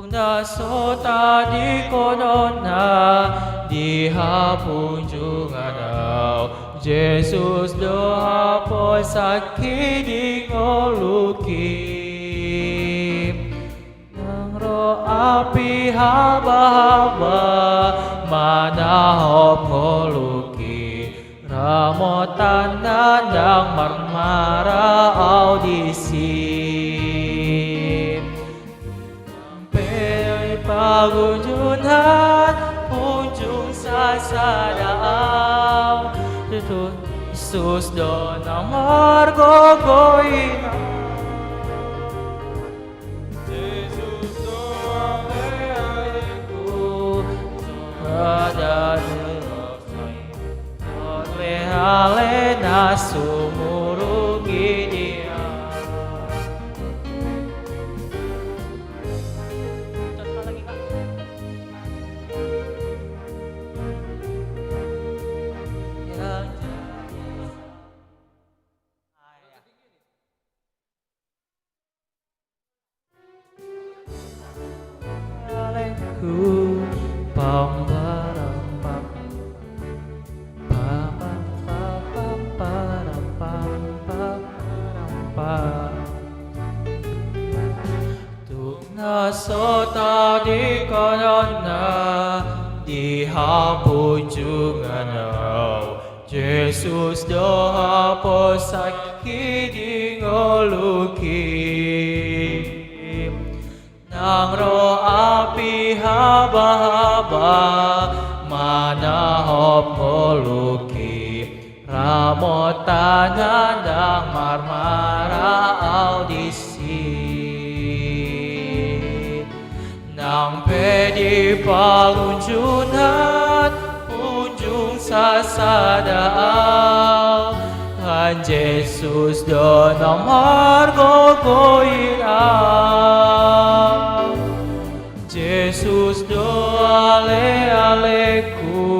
naso tadi konona diha punjunganau Yesus doa po sakit di ngoluki nang ro api haba-haba manahop ngoluki ramotan nandang marmara audisi pagunjungan punjung sasadaaw Yesus do namar gogoy Yesus do aleku ada ale na sumurugi dia naso tadi konona diha punjunganau Yesus doa po sakit di ngoluki nang ro api haba-haba manahop ngoluki ramotan nandang marmara audisi nang pedi pangunjunan punjung sasadaaw kan Yesus do namar gogoiraw Yesus do ale-aleku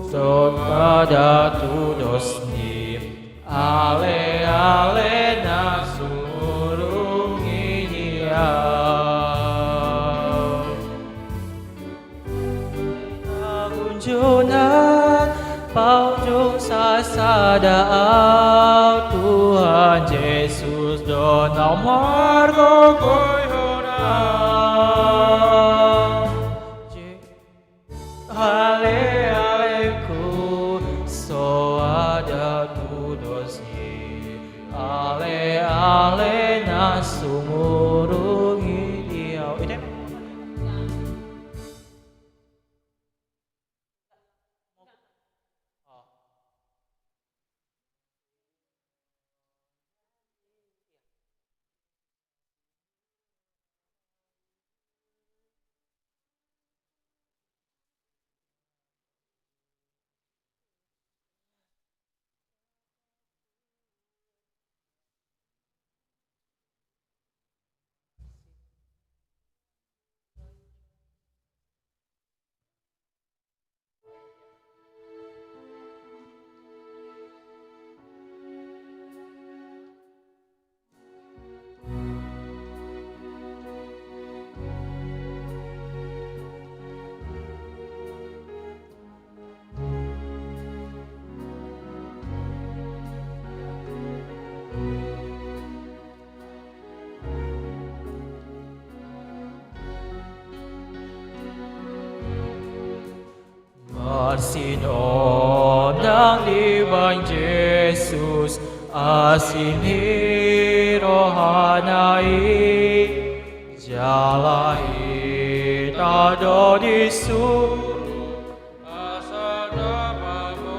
so pada tudosni ale-ale na sumurungi dia Junjungan paujung sasadaaw Tuhan Yesus do nomor gogoyonau ale-aleku so ada tudosni ale-ale na sumurungi dia Marsino ng libang Jesus asin rohanai jalahi tado disu asada pabuai